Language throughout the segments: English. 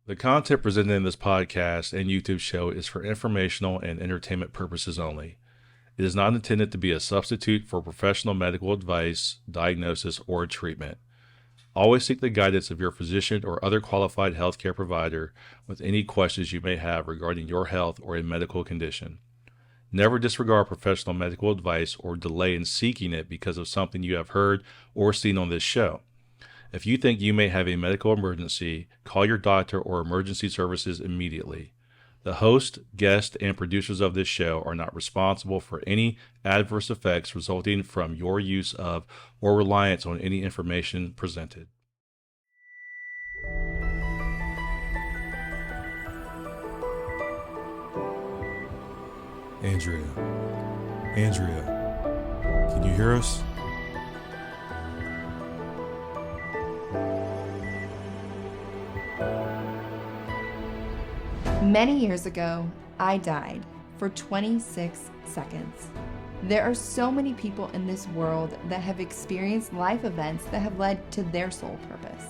The content presented in this podcast and YouTube show is for informational and entertainment purposes only. It is not intended to be a substitute for professional medical advice, diagnosis, or treatment. Always seek the guidance of your physician or other qualified healthcare provider with any questions you may have regarding your health or a medical condition. Never disregard professional medical advice or delay in seeking it because of something you have heard or seen on this show. If you think you may have a medical emergency, call your doctor or emergency services immediately. The host, guests, and producers of this show are not responsible for any adverse effects resulting from your use of or reliance on any information presented. Andrea, can you hear us? Many years ago, I died for 26 seconds. There are so many people in this world that have experienced life events that have led to their soul purpose.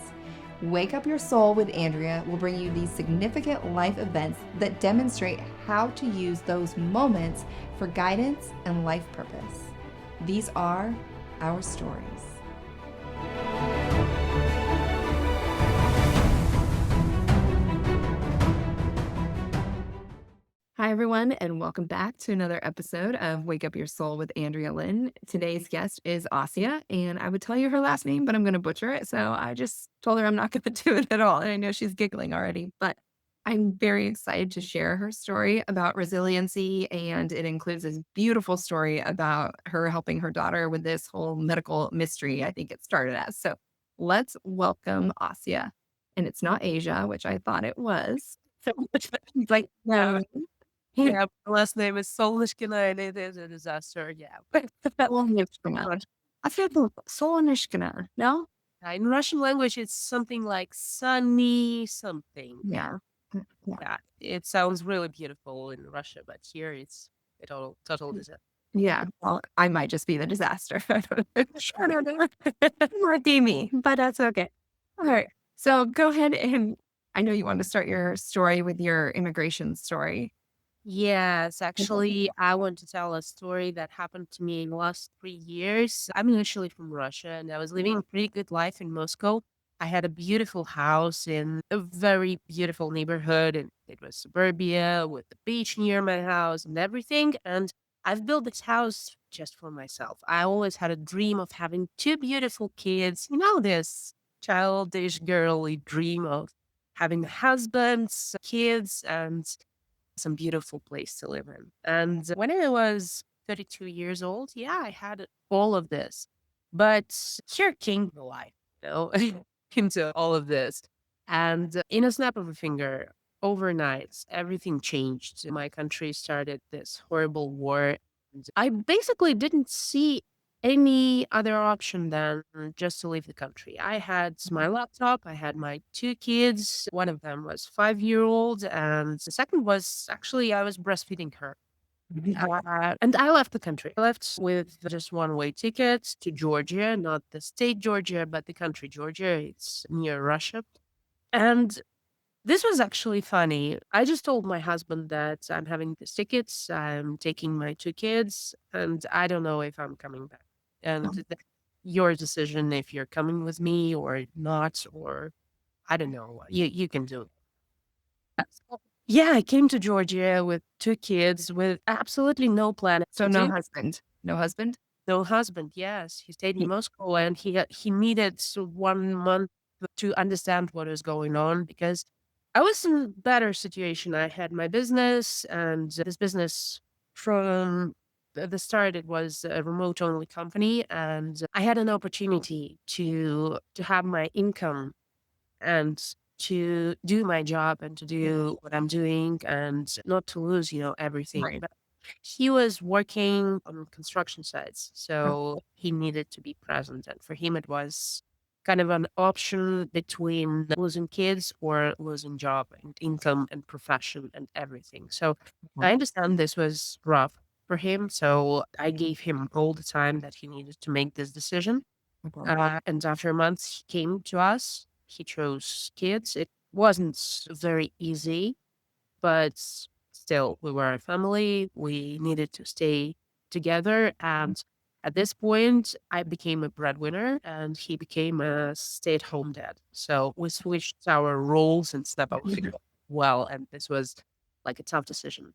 Wake Up Your Soul with Andrea will bring you these significant life events that demonstrate how to use those moments for guidance and life purpose. These are our stories. Hi, everyone, and welcome back to another episode of Wake Up Your Soul with Andrea Lynn. Today's guest is Asia, and I would tell you her last name, but I'm going to butcher it. So I just told her I'm not going to do it at all. And I know she's giggling already, but I'm very excited to share her story about resiliency. And it includes this beautiful story about her helping her daughter with this whole medical mystery, I think it started as. So let's welcome Asia. And it's not Asia, which I thought it was. So like, no. Yeah, my last name is Solnyshkina, and it is a disaster, yeah. Solnyshkina. I feel Solnyshkina, no? In Russian language, it's something like sunny something. Yeah. Yeah, it sounds really beautiful in Russia, but here it's a total disaster. Yeah, well, I might just be the disaster. I don't know. It might be me, but that's okay. All right. So go ahead and I know you want to start your story with your immigration story. Yes, actually, I want to tell a story that happened to me in the last 3 years. I'm initially from Russia, and I was living a pretty good life in Moscow. I had a beautiful house in a very beautiful neighborhood, and it was suburbia with the beach near my house and everything. And I've built this house just for myself. I always had a dream of having two beautiful kids. You know, this childish, girly dream of having a husband, kids, and some beautiful place to live in. And when I was 32 years old, yeah, I had all of this. But here came the life, you know, into all of this. And in a snap of a finger, overnight, everything changed. My country started this horrible war. And I basically didn't see any other option than just to leave the country. I had my laptop, I had my two kids. One of them was 5-year-old, and the second was actually I was breastfeeding her. And I left the country. I left with just one-way ticket to Georgia, not the state Georgia, but the country Georgia. It's near Russia. And this was actually funny. I just told my husband that I'm having these tickets, I'm taking my two kids, and I don't know if I'm coming back. And your decision if you're coming with me or not, or I don't know. You can do it. Yeah, I came to Georgia with two kids with absolutely no plan. So no husband. No husband? No husband, yes. He stayed in Moscow and he needed 1 month to understand what is going on because I was in a better situation. I had my business and this business from the start, it was a remote only company and I had an opportunity to have my income and to do my job and to do what I'm doing and not to lose, everything. Right. But he was working on construction sites, so he needed to be present. And for him, it was kind of an option between losing kids or losing job and income and profession and everything. So I understand this was rough for him. So I gave him all the time that he needed to make this decision. And after a month, he came to us. He chose kids. It wasn't very easy, but still, we were a family. We needed to stay together. And at this point, I became a breadwinner and he became a stay at home dad. So we switched our roles and stuff out well. And this was like a tough decision.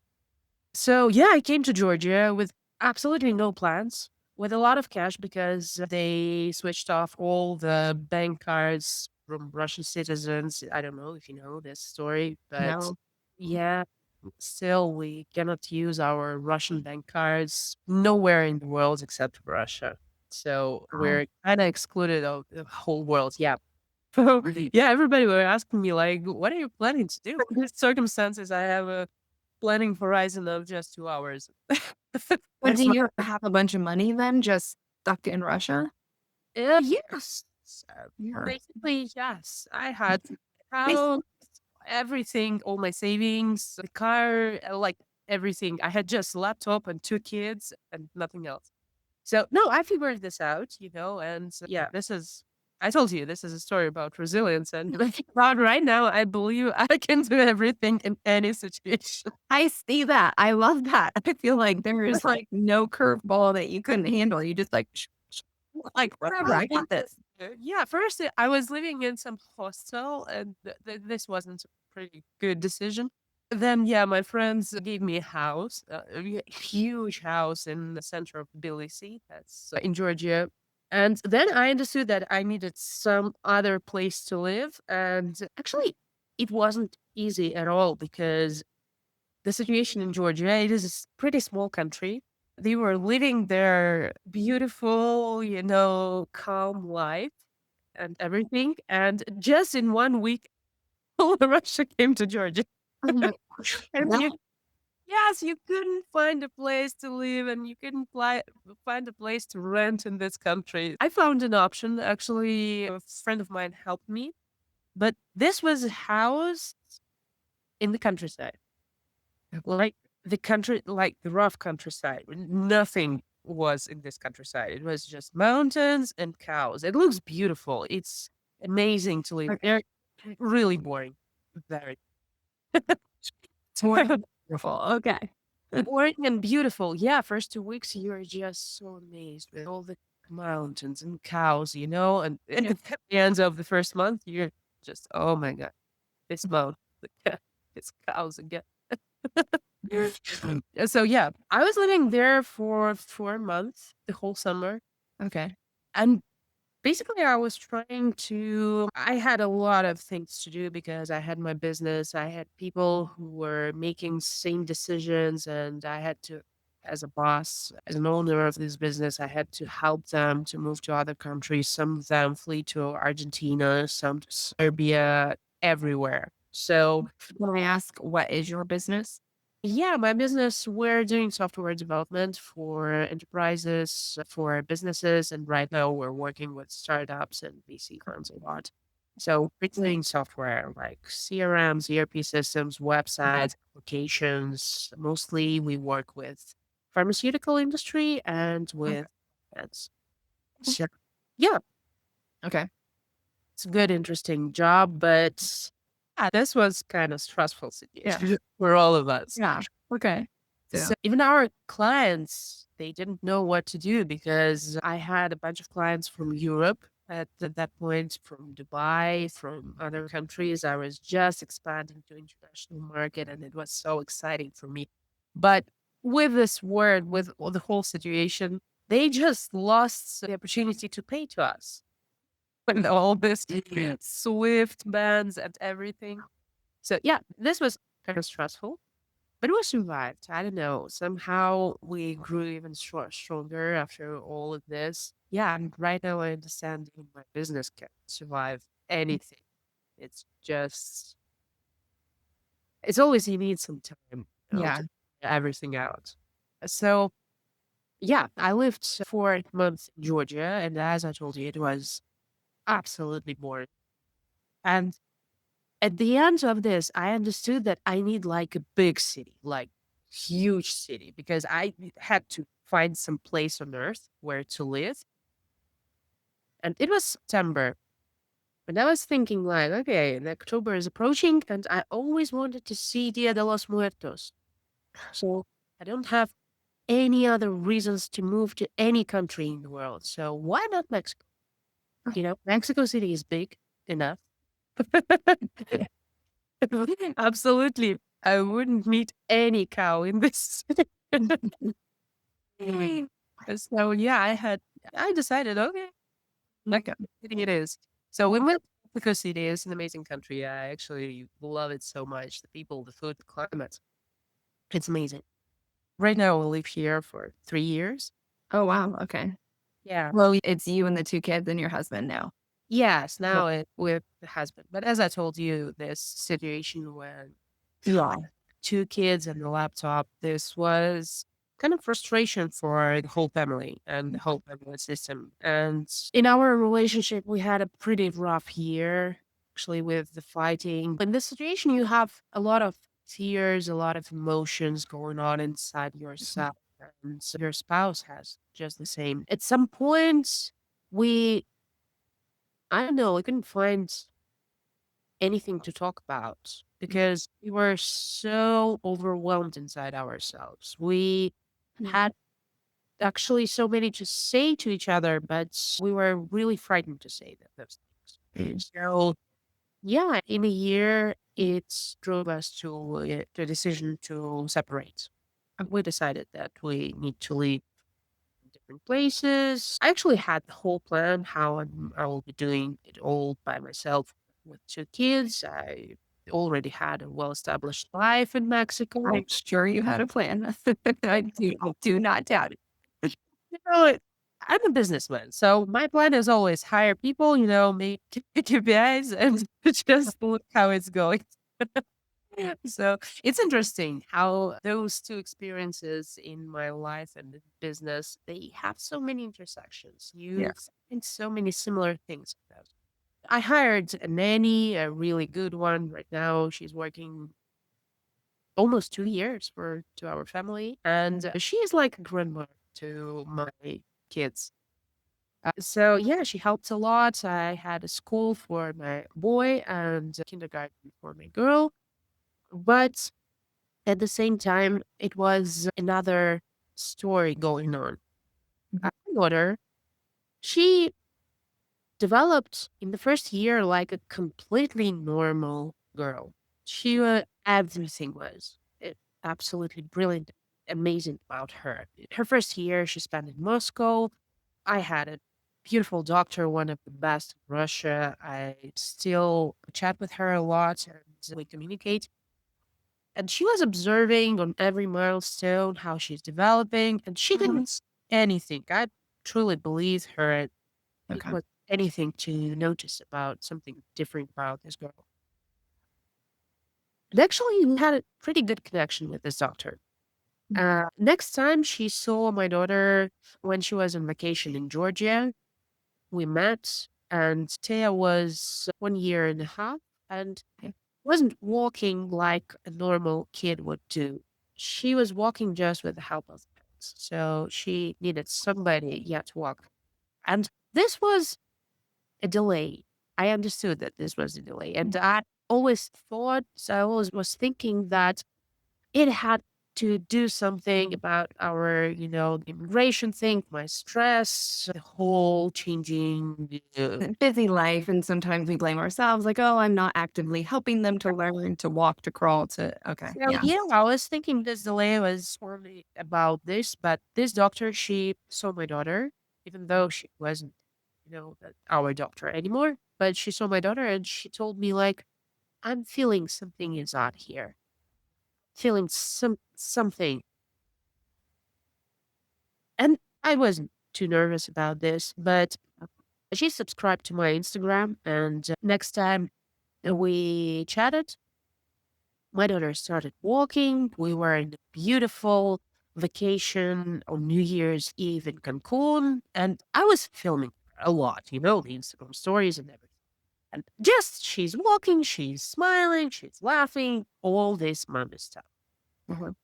So yeah, I came to Georgia with absolutely no plans, with a lot of cash because they switched off all the bank cards from Russian citizens. I don't know if you know this story, but No. yeah, still we cannot use our Russian bank cards nowhere in the world except Russia. So Wow. we're kind of excluded of the whole world. Yeah. So yeah, everybody were asking me like, "What are you planning to do?" In these circumstances, I have a planning horizon of just 2 hours. But do That's you have a bunch of money then just stuck in Russia? yes. Or Basically, yes. I had bas house, everything, all my savings, the car, like everything. I had just laptop and 2 kids and nothing else. So, no, I figured this out, and yeah, I told you this is a story about resilience. And about right now, I believe I can do everything in any situation. I see that. I love that. I feel like there is, like, no curveball that you couldn't handle. You just like, like, "Whatever, I got this." Yeah, first I was living in some hostel, and this wasn't a pretty good decision. Then, yeah, my friends gave me a house, a huge house in the center of Tbilisi, that's in Georgia. And then I understood that I needed some other place to live. And actually, it wasn't easy at all because the situation in Georgia, it is a pretty small country. They were living their beautiful, calm life and everything. And just in 1 week, all of Russia came to Georgia. Oh my gosh. And Wow. yes, you couldn't find a place to live and you couldn't find a place to rent in this country. I found an option. Actually, a friend of mine helped me, but this was a house in the countryside. Like like the rough countryside. Nothing was in this countryside. It was just mountains and cows. It looks beautiful. It's amazing to live Okay. there. Really boring. Very It's more than beautiful. Okay. boring and beautiful. Yeah, first 2 weeks you're just so amazed with all the mountains and cows, and at the end of the first month, you're just, oh my god, this mountain, it's cows again. So yeah, I was living there for 4 months, the whole summer. Okay. And basically I had a lot of things to do because I had my business. I had people who were making same decisions and I had to, as a boss, as an owner of this business, I had to help them to move to other countries. Some of them flee to Argentina, some to Serbia, everywhere. So Can I ask what is your business? yeah, my business, we're doing software development for enterprises, for businesses, and right now we're working with startups and VC firms a lot. So we're doing software like CRMs, ERP systems, websites, applications. Mostly we work with pharmaceutical industry and Okay. with finance. So yeah, Okay. it's a good, interesting job, but yeah, this was kind of stressful Yeah. situation for all of us. Yeah. Okay. So So even our clients, they didn't know what to do because I had a bunch of clients from Europe at that point, from Dubai, from other countries. I was just expanding to international market and it was so exciting for me. But with this word, with the whole situation, they just lost the opportunity to pay to us with all this Swift bans and everything. So yeah, this was kind of stressful. But we survived. I don't know. Somehow we grew even stronger after all of this. Yeah, and right now I understand even my business can survive anything. It's just, it's always you need some time, to yeah. figure everything out. So yeah, I lived for a month in Georgia, and as I told you, it was absolutely boring. And at the end of this, I understood that I need like a big city, like huge city, because I had to find some place on earth where to live. And it was September. But I was thinking like, okay, the October is approaching and I always wanted to see Dia de los Muertos. So I don't have any other reasons to move to any country in the world. So why not Mexico? Mexico City is big enough. Absolutely. I wouldn't meet any cow in this. So yeah, I decided, okay, Mecca City it is. So we went to Mexico City. It's an amazing country. I actually love it so much. The people, the food, the climate. It's amazing. Right now we live here for 3 years. Oh, wow. Okay. Yeah. Well, it's you and the 2 kids and your husband now. Yes, Well, now with the husband. But as I told you, this situation when yeah. 2 kids and the laptop, this was kind of frustration for the whole family and the whole family system. And in our relationship, we had a pretty rough year, actually, with the fighting. In this situation, you have a lot of tears, a lot of emotions going on inside yourself. And so your spouse has just the same. At some point, we, I don't know, we couldn't find anything to talk about because we were so overwhelmed inside ourselves. We Mhm. had actually so many to say to each other, but we were really frightened to say those things. So, yeah, in a year, it drove us to a decision to separate. And we decided that we need to leave different places. I actually had the whole plan how I will be doing it all by myself with 2 kids. I already had a well-established life in Mexico. I'm sure you had a plan. I do not doubt it. You know, I'm a businessman, so my plan is always hire people, make KPIs and just look how it's going. So it's interesting how those two experiences in my life and in business, they have so many intersections. Yeah. You find so many similar things. I hired a nanny, a really good one right now. She's working almost 2 years to our family, and she is like a grandmother to my kids. So yeah, she helped a lot. I had a school for my boy and a kindergarten for my girl, but at the same time, it was another story going on. Mhm. My daughter, she developed in the first year like a completely normal girl. Everything was absolutely brilliant, amazing about her. Her first year, she spent in Moscow. I had a beautiful doctor, one of the best in Russia. I still chat with her a lot and we communicate. And she was observing on every milestone how she's developing, and she didn't see anything. I truly believe her. It Okay. was anything to notice about something different about this girl. And actually, we had a pretty good connection with this doctor. Next time she saw my daughter when she was on vacation in Georgia, we met, and Taya was 1 year and a half and wasn't walking like a normal kid would do. She was walking just with the help of hands. So she needed somebody, yeah, to walk. And this was a delay. I understood that this was a delay. And I always thought, so I always was thinking that it had to do something about our, immigration thing, my stress, the whole changing. Busy life, and sometimes we blame ourselves, like, "Oh, I'm not actively helping them to learn, to walk, to crawl, to" okay, So yeah. yeah, I was thinking this delay was only about this, but this doctor, she saw my daughter, even though she wasn't, our doctor anymore. But she saw my daughter and she told me like, I'm feeling something is odd here. Feeling something. And I wasn't too nervous about this, but she subscribed to my Instagram and next time we chatted, my daughter started walking. We were in a beautiful vacation on New Year's Eve in Cancun, and I was filming a lot, the Instagram stories and everything. And just she's walking, she's smiling, she's laughing, all this mommy stuff. Mhm.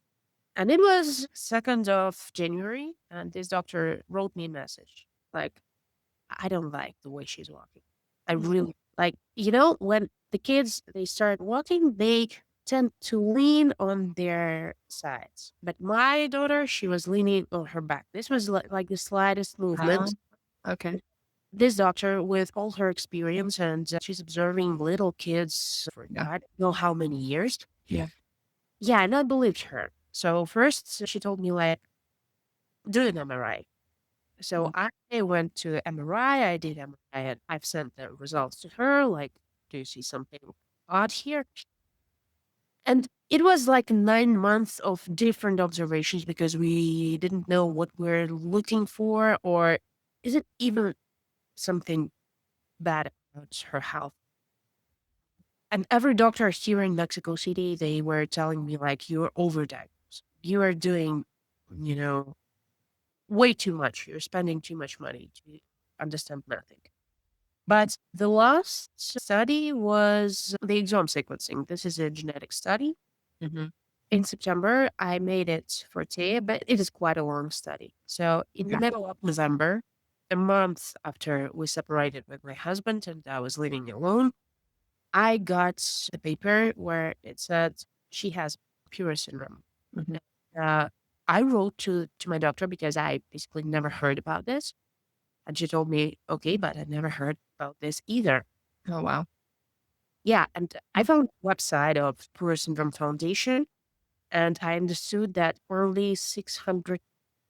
And it was 2nd of January, and this doctor wrote me a message like, I don't like the way she's walking. I really don't Like, when the kids, they start walking, they tend to lean on their sides. But my daughter, she was leaning on her back. This was like the slightest movement. Okay. This doctor, with all her experience, and she's observing little kids for Yeah. I don't know how many years. Yeah. Yeah, and I believed her. So first she told me, like, do an MRI. So Mm. I went to the MRI, I did MRI, and I've sent the results to her, like, do you see something odd here? And it was like 9 months of different observations because we didn't know what we're looking for, or is it even something bad about her health. And every doctor here in Mexico City, they were telling me, like, you're overdiagnosed. You are doing, you know, way too much. You're spending too much money to understand nothing. But the last study was the exome sequencing. This is a genetic study. Mhm. In September, I made it for T, but it is quite a long study. So in the Yeah. middle of November, a month after we separated with my husband and I was living alone, I got the paper where it said she has Pura syndrome. Mhm. Uh, I wrote to my doctor because I basically never heard about this. And she told me, okay, but I never heard about this either. Oh, wow. Yeah. And I found a website of Pura Syndrome Foundation, and I understood that only 600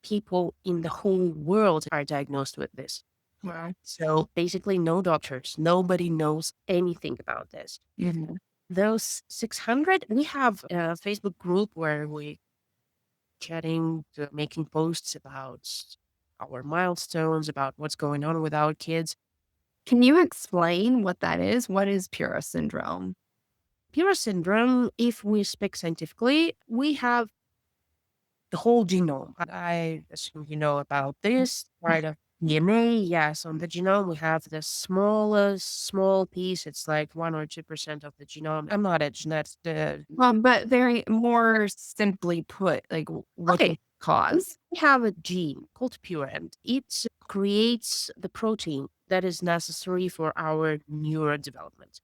people in the whole world are diagnosed with this. Wow. So basically, no doctors, nobody knows anything about this. Mhm. Those 600, we have a Facebook group where we chatting, making posts about our milestones, about what's going on with our kids. Can you explain what that is? What is Pura syndrome? Pura syndrome, if we speak scientifically, we have the whole genome. I assume you know about this part of DNA. Yes, on the genome, we have the smallest small piece. It's like 1 or 2% of the genome. I'm not a genetic. But very more simply put, like what can Okay, cause? we have a gene called Pura, and it creates the protein that is necessary for our neurodevelopment.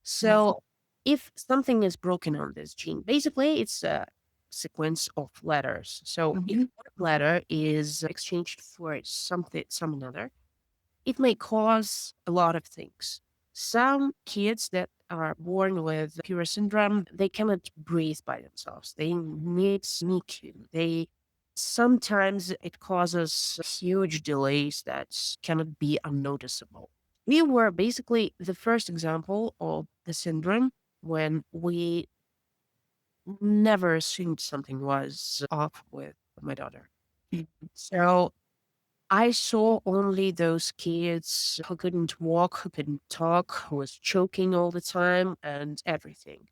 So if something is broken on this gene, basically it's a sequence of letters. So if Mhm. one letter is exchanged for some another, it may cause a lot of things. Some kids that are born with Pura syndrome, they cannot breathe by themselves. They need NICU. They sometimes it causes huge delays that cannot be unnoticeable. We were basically the first example of the syndrome when we never assumed something was off with my daughter. Mm. So I saw only those kids who couldn't walk, who couldn't talk, who was choking all the time and everything.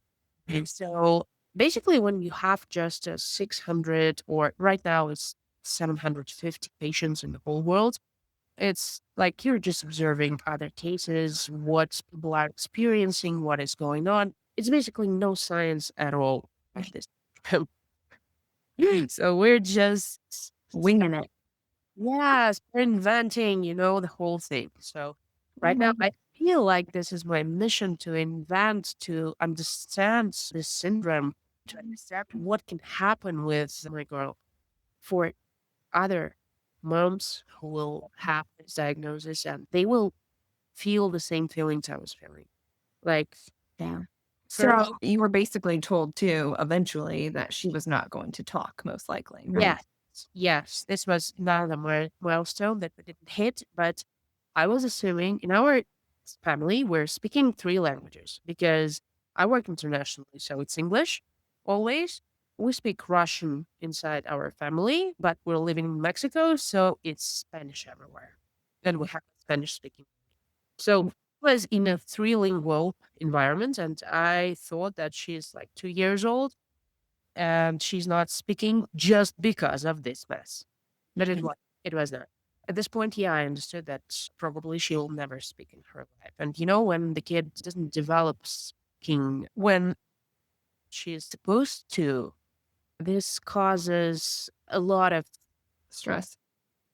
And so basically, when you have just a 600, or right now it's 750 patients in the whole world, it's like you're just observing other cases, what people are experiencing, what is going on. It's basically no science at all at this. So we're just Winging it. yes, we're inventing, the whole thing. So right now, I feel like this is my mission to invent, to understand this syndrome, to understand what can happen with my girl for other moms who will have this diagnosis and they will feel the same feelings I was feeling. Like, Yeah. first, So you were basically told too, eventually, that she was not going to talk, most likely, right? yes, yes, this was another milestone that we didn't hit, but I was assuming in our family, we're speaking three languages because I work internationally. So it's English always. We speak Russian inside our family, but we're living in Mexico. So it's Spanish everywhere. And we have Spanish speaking. So I was in a three lingual environment. And I thought that she's like 2 years old and she's not speaking just because of this mess. But it was not. At this point, yeah, I understood that probably she'll never speak in her life. And when the kid doesn't develop speaking when she's supposed to, this causes a lot of Stress.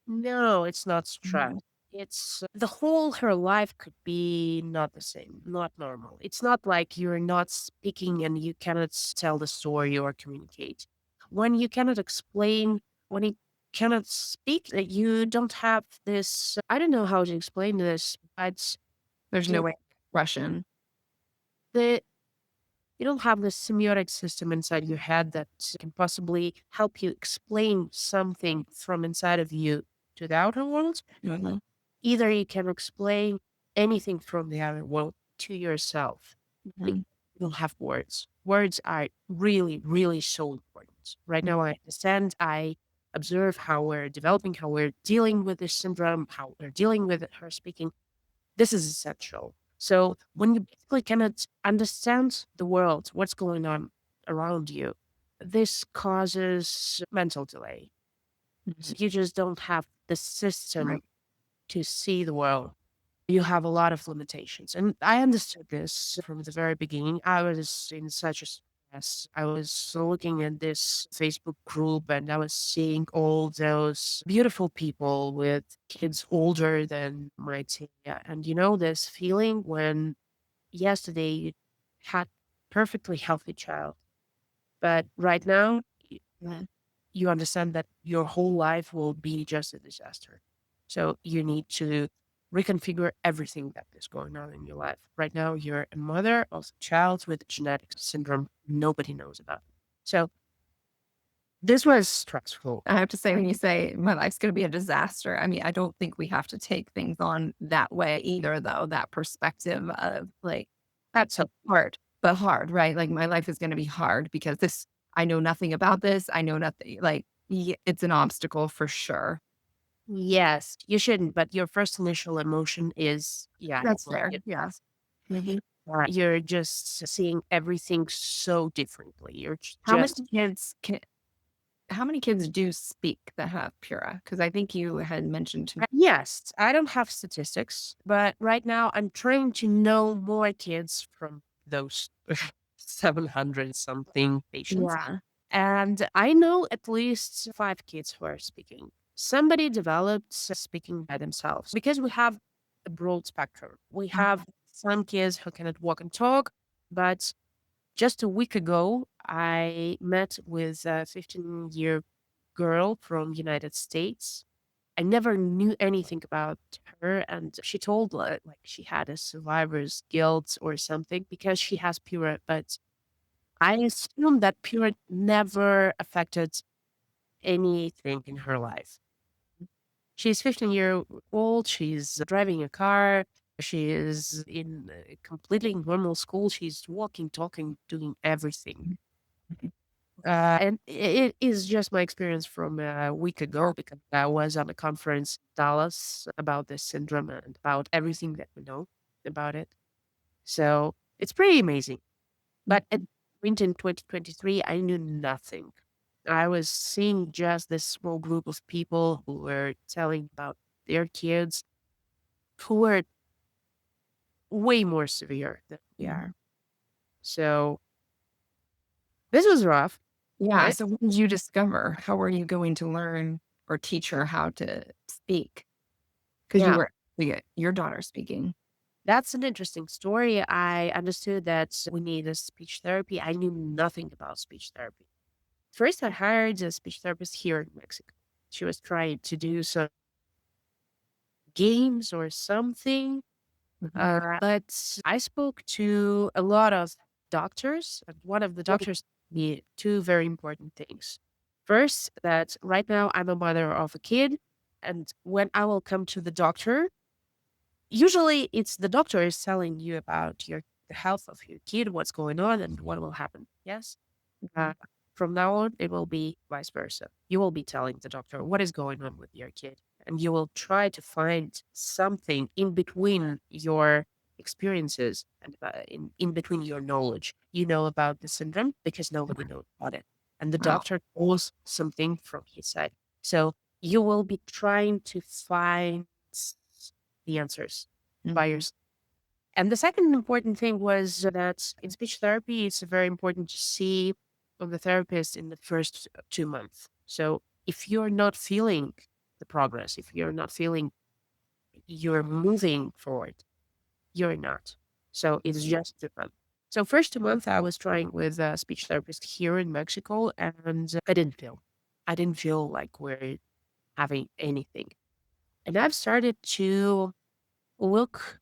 no, it's not stress. Mhm. It's the whole her life could be not the same, not normal. It's not like you're not speaking and you cannot tell the story or communicate. When you cannot explain, when you cannot speak, you don't have this. I don't know how to explain this, but There's no the, way Russian. the you don't have this semiotic system inside your head that can possibly help you explain something from inside of you to the outer world. Mhm. Either you can explain anything from the outer world to yourself because Mhm. you don't have words. Words are really, really so important. Right now, I understand, I observe how we're developing, how we're dealing with this syndrome, how we're dealing with her speaking. This is essential. So when you basically cannot understand the world, what's going on around you, this causes mental delay. So Mhm. you just don't have the system Right. to see the world. You have a lot of limitations. And I understood this from the very beginning. I was in such a stress. I was looking at this Facebook group and I was seeing all those beautiful people with kids older than my teen. Yeah, and you know, this feeling when yesterday you had perfectly healthy child, but right now Mhm. you understand that your whole life will be just a disaster. So you need to reconfigure everything that is going on in your life. Right now, you're a mother of a child with a genetic syndrome nobody knows about. So this was stressful. I have to say, when you say my life's going to be a disaster, I mean, I don't think we have to take things on that way either, though. That perspective of like, That's so hard, but hard, right? Like my life is going to be hard because I know nothing about this. I know nothing. Like, it's an obstacle for sure. yes, you shouldn't, but your first initial emotion is, yeah, That's well, fair. Yeah. Mhm. you're just seeing everything so differently. You're How many just kids can, how many kids do speak that have Pura? Because I think you had mentioned to me. Yes, I don't have statistics, but right now I'm trying to know more kids from those 700 something patients. Yeah. And I know at least 5 kids who are speaking. Somebody developed speaking by themselves because we have a broad spectrum. We have some kids who cannot walk and talk, but just a week ago, I met with a 15-year girl from United States. I never knew anything about her, and she told like she had a survivor's guilt or something because she has Pura, but I assume that Pura never affected anything in her life. She's 15-year-old. She's driving a car. She is in a completely normal school. She's walking, talking, doing everything. And it is just my experience from a week ago because I was on a conference in Dallas about this syndrome and about everything that we know about it. So it's pretty amazing. But at point in 2023, I knew nothing. I was seeing just this small group of people who were telling about their kids who were way more severe than we are. Mhm. So this was rough, Yeah. right? So what did you discover? How were you going to learn or teach her how to speak? Because you Yeah. were, your daughter speaking. That's an interesting story. I understood that we need a speech therapy. I knew nothing about speech therapy. First, I hired a speech therapist here in Mexico. She was trying to do some games or something. Mhm. But I spoke to a lot of doctors, and one of the doctors told me two very important things. First, that right now I'm a mother of a kid, and when I will come to the doctor, usually it's the doctor is telling you about the health of your kid, what's going on, and what will happen. Yes. Uh, Mhm. from now on, it will be vice versa. You will be telling the doctor what is going on with your kid, and you will try to find something in between your experiences and in between your knowledge. You know about the syndrome because nobody knows about it. And the Wow. doctor knows something from his side. So you will be trying to find the answers by Mhm. yourself. And the second important thing was that in speech therapy, it's very important to see on the therapist in the first 2 months. So if you're not feeling the progress, if you're not feeling you're moving forward. You're not. So it's just too fun. So first 2 months I was trying with a speech therapist here in Mexico, and I didn't feel like we're having anything. And I've started to look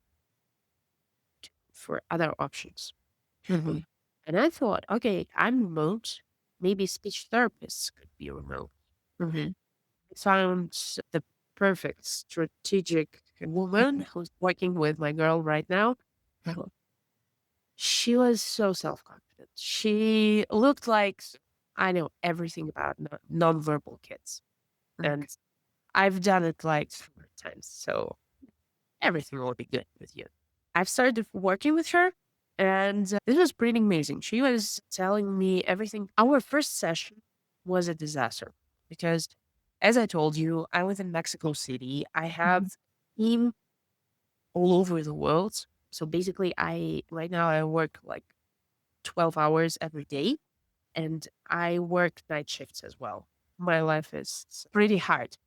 for other options. Mhm. And I thought, okay, I'm remote. Maybe speech therapists could be remote. Mhm. I found the perfect strategic woman who's working with my girl right now. Oh, She was so self confident. She looked like I know everything about nonverbal kids. okay. And I've done it like 4 times. So everything will be good with you. I've started working with her, and this was pretty amazing. She was telling me everything. Our first session was a disaster because, as I told you, I live in Mexico City. I have Mhm. a team all over the world. So basically, right now I work like 12 hours every day, and I work night shifts as well. My life is pretty hard.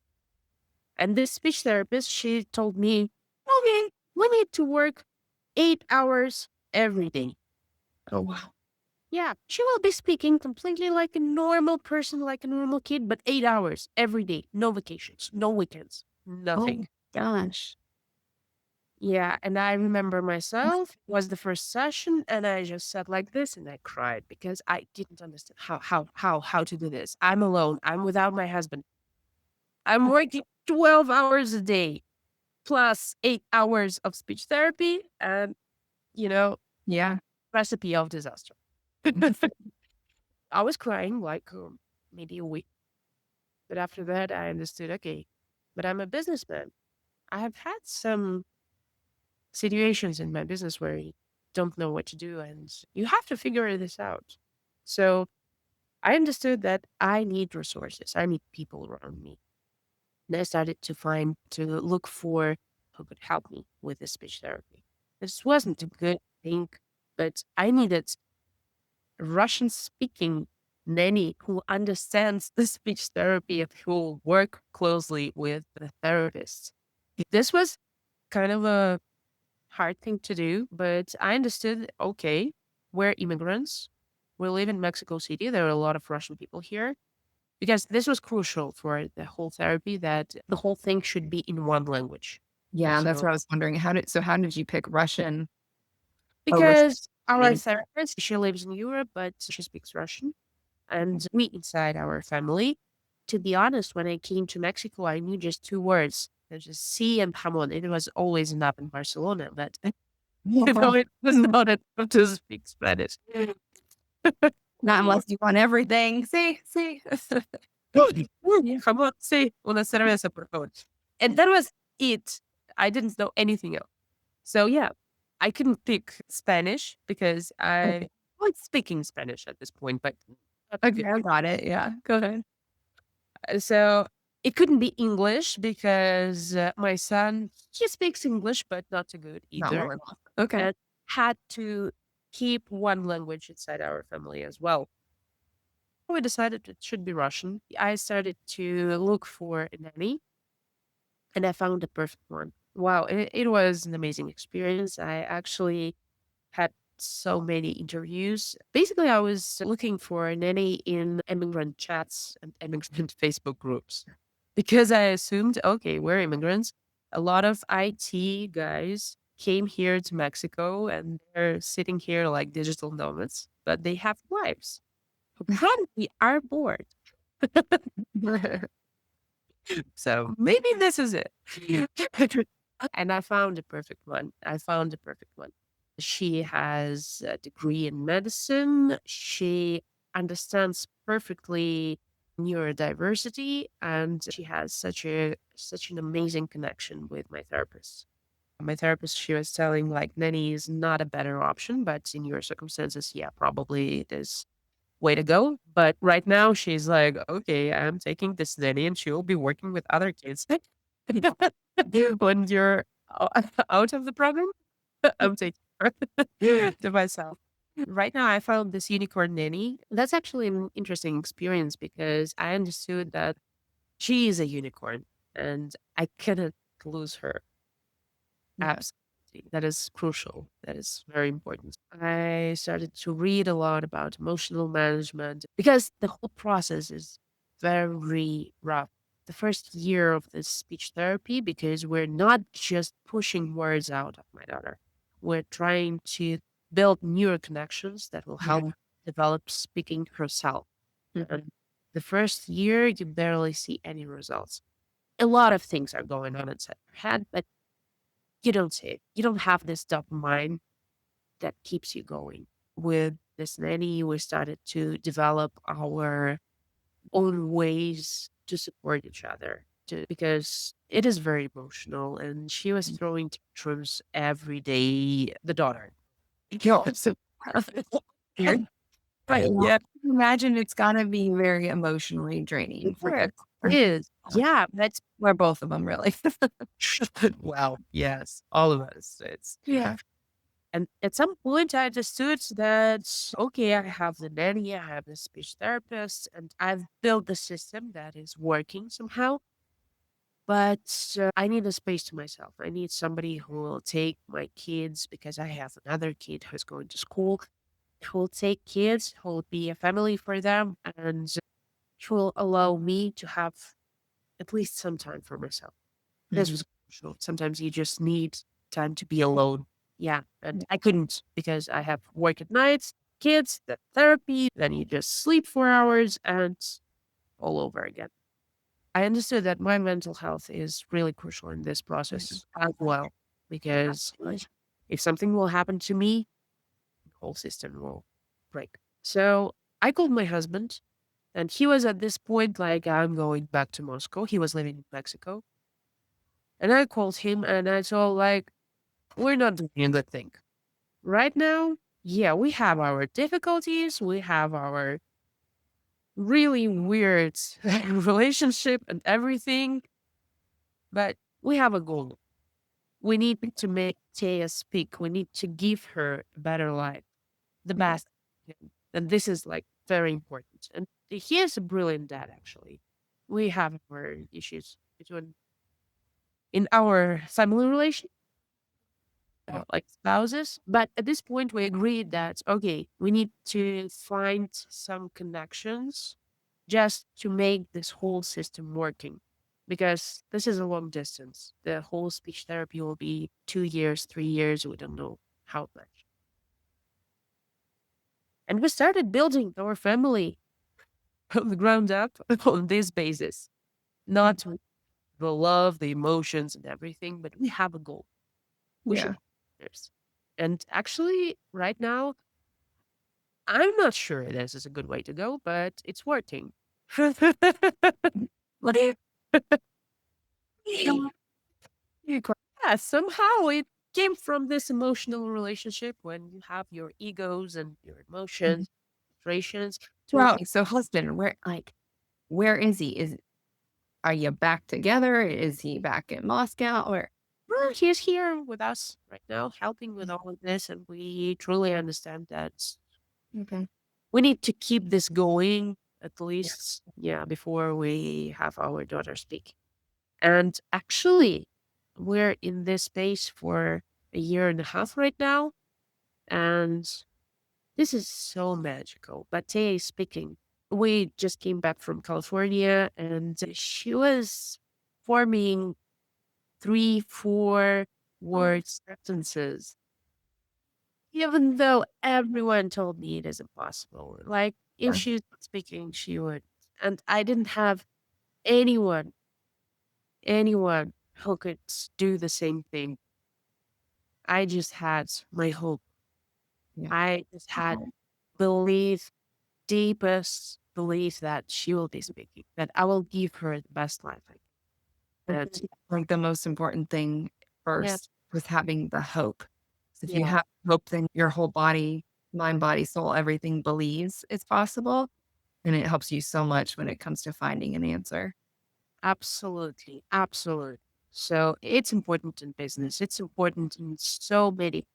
And this speech therapist, she told me, okay, we need to work 8 hours every day. Oh, wow. Yeah, she will be speaking completely like a normal person, like a normal kid, but 8 hours every day. No vacations, no weekends, nothing. Oh, gosh. Yeah, and I remember myself, it was the first session, and I just sat like this and I cried because I didn't understand how to do this. I'm alone. I'm without my husband. I'm working 12 hours a day plus 8 hours of speech therapy and, you know, Yeah. recipe of disaster. I was crying like maybe a week. But after that, I understood, okay, but I'm a businessman. I have had some situations in my business where you don't know what to do and you have to figure this out. So I understood that I need resources. I need people around me. And I started to look for who could help me with the speech therapy. This wasn't a good thing, but I needed a Russian speaking nanny who understands the speech therapy and who will work closely with the therapist. This was kind of a hard thing to do, but I understood okay, we're immigrants. We live in Mexico City. There are a lot of Russian people here because this was crucial for the whole therapy that the whole thing should be in one language. Yeah, that's So, what I was wondering. How did you pick Russian over because our speaking? therapist, she lives in Europe, but she speaks Russian. And we inside our family, to be honest, when I came to Mexico, I knew just two words. There's just C and jamon. It was always enough in Barcelona, but it was not enough to speak Spanish. Not unless you want everything. See. Jamón, sí, una cerveza, por favor. And that was it. I didn't know anything else. So yeah, I couldn't pick Spanish because I Okay. was speaking Spanish at this point, but not Okay, good. I got it. Yeah. Go ahead. So it couldn't be English because my son, he speaks English, but not too good Not either. really well. Okay. And had to keep one language inside our family as well. We decided it should be Russian. I started to look for a nanny and I found the perfect one. Wow, it was an amazing experience. I actually had so many interviews. Basically, I was looking for a nanny in immigrant chats and immigrant Facebook groups because I assumed, okay, we're immigrants. A lot of IT guys came here to Mexico and they're sitting here like digital nomads, but they have wives who probably are bored. So maybe this is it. And I found the perfect one. I found the perfect one. She has a degree in medicine. She understands perfectly neurodiversity and she has such an amazing connection with my therapist. My therapist, she was telling like nanny is not a better option, but in your circumstances, yeah, probably it is way to go. But right now she's like, okay, I'm taking this nanny and she will be working with other kids. When you're out of the program, I'm taking her to myself. Right now, I found this unicorn nanny. That's actually an interesting experience because I understood that she is a unicorn and I cannot lose her. Yeah. Absolutely. That is crucial. That is very important. I started to read a lot about emotional management because the whole process is very rough. The first year of this speech therapy, because we're not just pushing words out of my daughter, we're trying to build neural connections that will help Yeah. develop speaking herself. Mhm. And the first year, you barely see any results. A lot of things are going on inside her head, but you don't see it. You don't have this dopamine that keeps you going. With this nanny, we started to develop our own ways to support each other because it is very emotional. And she was throwing tantrums every day. The daughter. Yeah. So weird. But yeah, Yeah, imagine it's gotta be very emotionally draining for you. it is. Yeah, that's Or both of them, really. well, yes, all of us. It's Yeah. And at some point, I understood that, okay, I have the nanny, I have the speech therapist, and I've built the system that is working somehow. But I need a space to myself. I need somebody who will take my kids because I have another kid who's going to school, who will take kids, who will be a family for them, and who will allow me to have at least some time for myself. This Mhm. was crucial. Sometimes you just need time to be alone. Yeah. And I couldn't because I have work at nights, kids, the therapy, then you just sleep 4 hours and all over again. I understood that my mental health is really crucial in this process as well, because if something will happen to me, the whole system will break. So I called my husband, and he was at this point like, I'm going back to Moscow. He was living in Mexico. And I called him and I told like, we're not doing a good thing. Right now, yeah, we have our difficulties, we have our really weird relationship and everything, but we have a goal. We need to make Taya speak. We need to give her a better life, the best. And this is like very important. And he is a brilliant dad, actually. We have our issues between in our family relation like spouses. But at this point, we agreed that, okay, we need to find some connections just to make this whole system working. Because this is a long distance. The whole speech therapy will be 2 years, 3 years. We don't know how much. And we started building our family from the ground up on this basis. Not with the love, the emotions, and everything, but we have a goal. We should Yeah. be partners. And actually, right now, I'm not sure this is a good way to go, but it's working. What do you Yeah, somehow it came from this emotional relationship when you have your egos and your emotions, frustrations to Well, so husband, where is he? Are you back together? Is he back in Moscow or well, he's here with us right now, helping with all of this, and we truly understand that okay. we need to keep this going at least, yeah, before we have our daughter speak. And actually, we're in this space for a year and a half right now. And this is so magical. But Taya is speaking. We just came back from California and she was forming 3, 4 word sentences, even though everyone told me it is impossible. Like, if Yeah. she's not speaking, she would. And I didn't have anyone, anyone who could do the same thing. I just had my hope. Yeah. I just had belief, deepest belief that she will be speaking, that I will give her the best life I can. Mhm. Like the most important thing Yeah, first was having the hope. 'Cause if you yeah, have hope, then your whole body, mind, body, soul, everything believes it's possible. And it helps you so much when it comes to finding an answer. absolutely, absolutely. So it's important in business. It's important in so many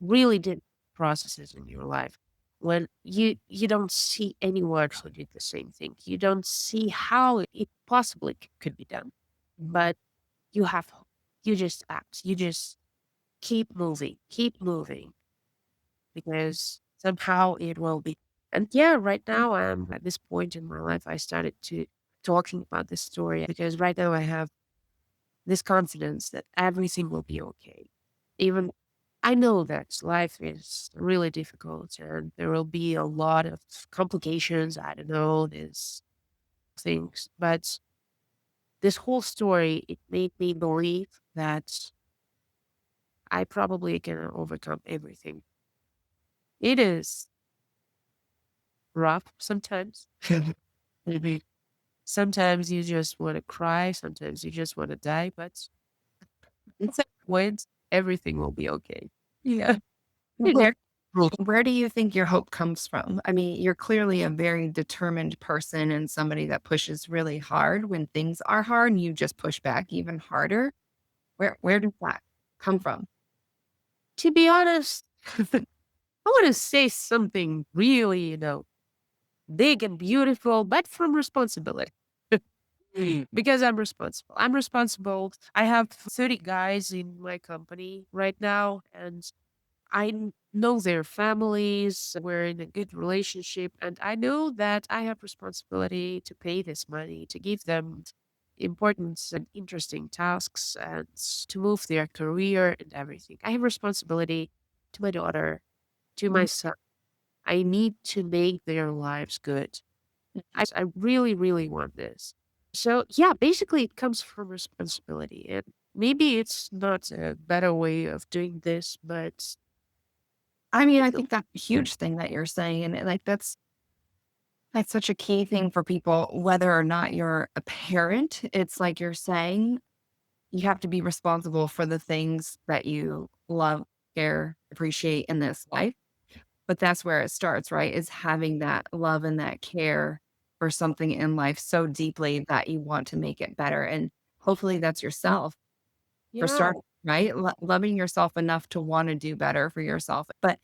really deep processes in your life. When you don't see anyone who did the same thing, you don't see how it possibly could be done. But you have hope. You just act. You just keep moving, because somehow it will be. And yeah, right now I'm at this point in my life. I started to talking about this story because right now I have this confidence that everything will be okay. Even I know that life is really difficult and there will be a lot of complications. I don't know, these things, but this whole story, it made me believe that I probably can overcome everything. It is rough sometimes. Maybe sometimes you just want to cry, sometimes you just want to die, but at some point, everything will be okay. Yeah. You Where know? Well, where do you think your hope comes from? I mean, you're clearly a very determined person and somebody that pushes really hard when things are hard and you just push back even harder. Where does that come from? to be honest, I want to say something really, big and beautiful, but from responsibility. Because I'm responsible. I'm responsible. I have 30 guys in my company right now, and know their families. We're in a good relationship, and I know that I have responsibility to pay this money, to give them important and interesting tasks, and to move their career and everything. I have responsibility to my daughter, to my Mhm. son. I need to make their lives good. I really, really want this. So yeah, basically it comes from responsibility. And maybe it's not a better way of doing this, but I mean, I think that's a huge thing that you're saying. And like that's such a key thing for people, whether or not you're a parent. It's like you're saying, you have to be responsible for the things that you love, care, appreciate in this life. But that's where it starts, right? Is having that love and that care for something in life so deeply that you want to make it better. And hopefully that's yourself for yeah. start, right? Loving yourself enough to want to do better for yourself. But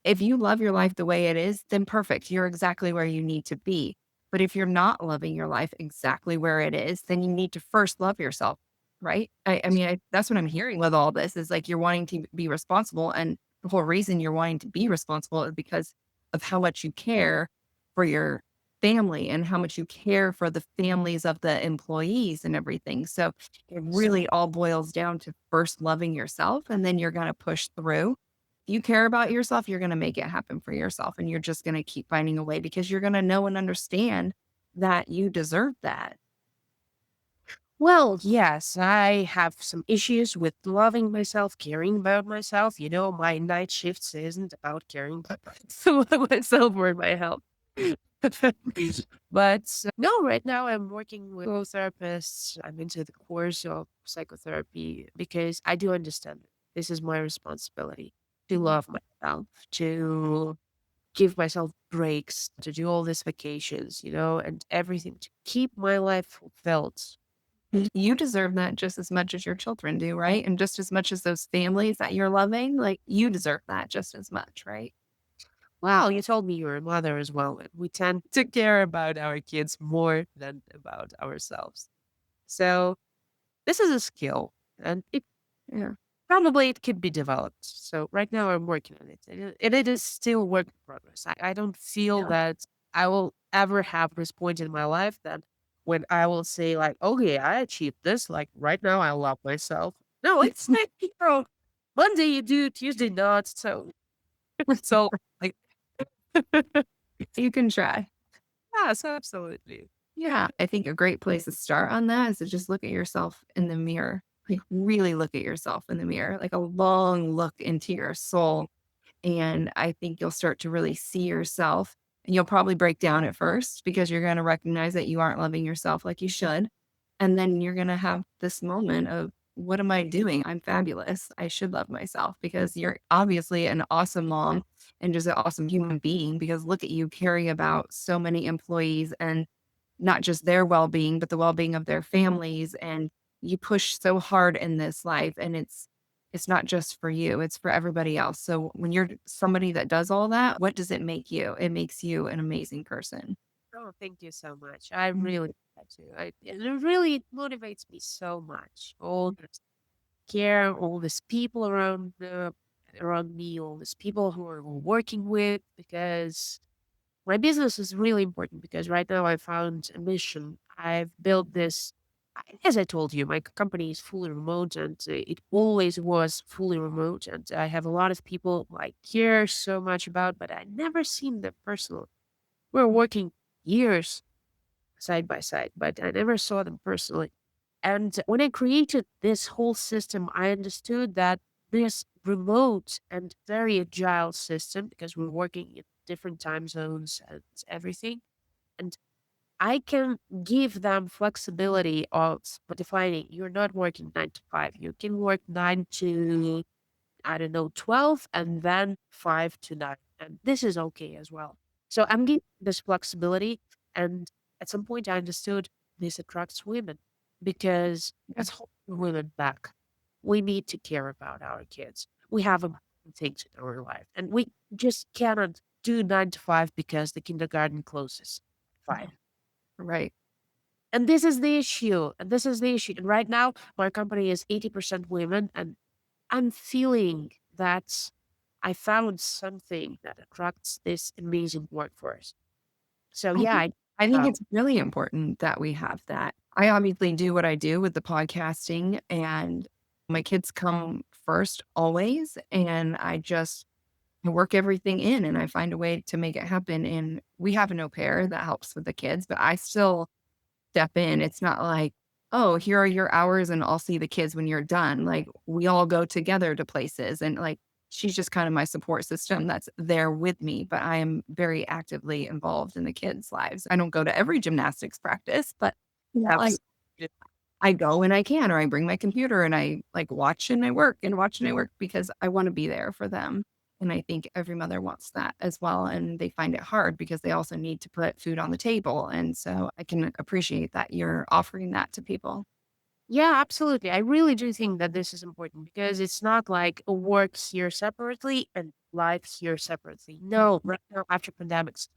if you love your life the way it is, then perfect. You're exactly where you need to be. But if you're not loving your life exactly where it is, then you need to first love yourself, right? I mean, that's what I'm hearing with all this is like you're wanting to be responsible. And the whole reason you're wanting to be responsible is because of how much you care for your family and how much you care for the families of the employees and everything. So it really all boils down to first loving yourself and then you're going to push through. If you care about yourself, you're going to make it happen for yourself and you're just going to keep finding a way because you're going to know and understand that you deserve that. Well, yes, I have some issues with loving myself, caring about myself. My night shifts isn't about caring about myself or my health. But no, right now I'm working with therapists. I'm into the course of psychotherapy because I do understand this is my responsibility to love myself, to give myself breaks, to do all these vacations, and everything to keep my life fulfilled. You deserve that just as much as your children do, right? And just as much as those families that you're loving, like you deserve that just as much, right? Wow, you told me you're a mother as well. And we tend to care about our kids more than about ourselves. So this is a skill, and Yeah. it could be developed. So right now I'm working on it, and it is still work in progress. I don't feel Yeah. that I will ever have this point in my life that when I will say like, okay, I achieved this. Like right now, I love myself. No, it's like Monday you do, Tuesday not. So like You can try. yes, absolutely. Yeah. I think a great place to start on that is to just look at yourself in the mirror. Like really look at yourself in the mirror, like a long look into your soul. And I think you'll start to really see yourself and you'll probably break down at first because you're going to recognize that you aren't loving yourself like you should. And then you're going to have this moment of, what am I doing? I'm fabulous. I should love myself because you're obviously an awesome mom and just an awesome human being because look at you caring about so many employees and not just their well-being, but the well-being of their families. And you push so hard in this life and it's not just for you, it's for everybody else. So when you're somebody that does all that, what does it make you? It makes you an amazing person. Oh, thank you so much. I Mm. really try to. It really motivates me so much. All this. care of all these people around me, all these people who are working with, because my business is really important. Because right now I found a mission. I've built this. As I told you, my company is fully remote, and it always was fully remote. And I have a lot of people who I care so much about, but I never seen them personally. We're working years side by side, but I never saw them personally. And when I created this whole system, I understood that this remote and very agile system, because we're working in different time zones and everything, and I can give them flexibility of defining you're not working 9 to 5. You can work 9 to, I don't know, 12, and then 5 to 9. And this is okay as well. So I'm giving this flexibility. And at some point, I understood this attracts women because let's hold women back. We need to care about our kids. We have important things in our life, and we just cannot do 9 to 5 because the kindergarten closes at 5. Right. And this is the issue. And this is the issue. And right now, my company is 80% women, and I'm feeling that I found something that attracts this amazing workforce. So I yeah, think I think uh, it's really important that we have that. I obviously do what I do with the podcasting, and my kids come first always, and I work everything in, and I find a way to make it happen, and we have an au pair that helps with the kids, but I still step in. It's not like, "Oh, here are your hours and I'll see the kids when you're done." Like, we all go together to places, and, like, she's just kind of my support system that's there with me, but I am very actively involved in the kids' lives. I don't go to every gymnastics practice, but, like, abs- I go when I can, or I bring my computer and I, like, watch and I work and watch and I work because I wanna be there for them. And I think every mother wants that as well, and they find it hard because they also need to put food on the table, and so I can appreciate that you're offering that to people. yeah, absolutely. I really do think that this is important because it's not like work here separately and life here separately. No, right now after pandemics,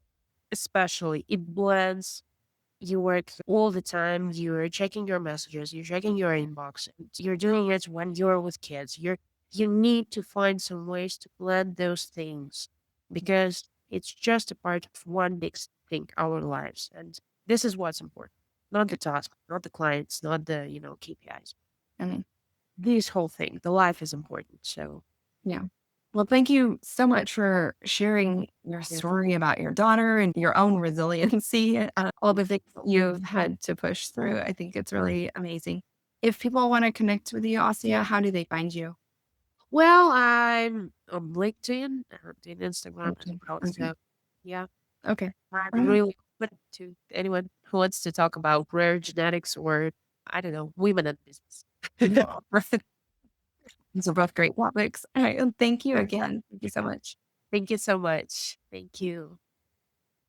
especially, it blends. You work all the time. You're checking your messages. You're checking your inbox. And you're doing it when you're with kids. You need to find some ways to blend those things because it's just a part of one big thing, our lives. And this is what's important. Not the task, not the clients, not the, KPIs. And This whole thing, the life is important. So yeah. Well, thank you so much for sharing your yeah. story about your daughter and your own resiliency, all the things that you've had to push through. I think it's really amazing. If people wanna connect with you, Asia, how do they find you? Well, I'm on LinkedIn and Instagram as Okay. well. Okay. So yeah. Okay. I'm Alright. really open to anyone who wants to talk about rare genetics or, I don't know, women in business. These are both great topics. All right. And thank you again. Thank you so much. Thank you so much. Thank you.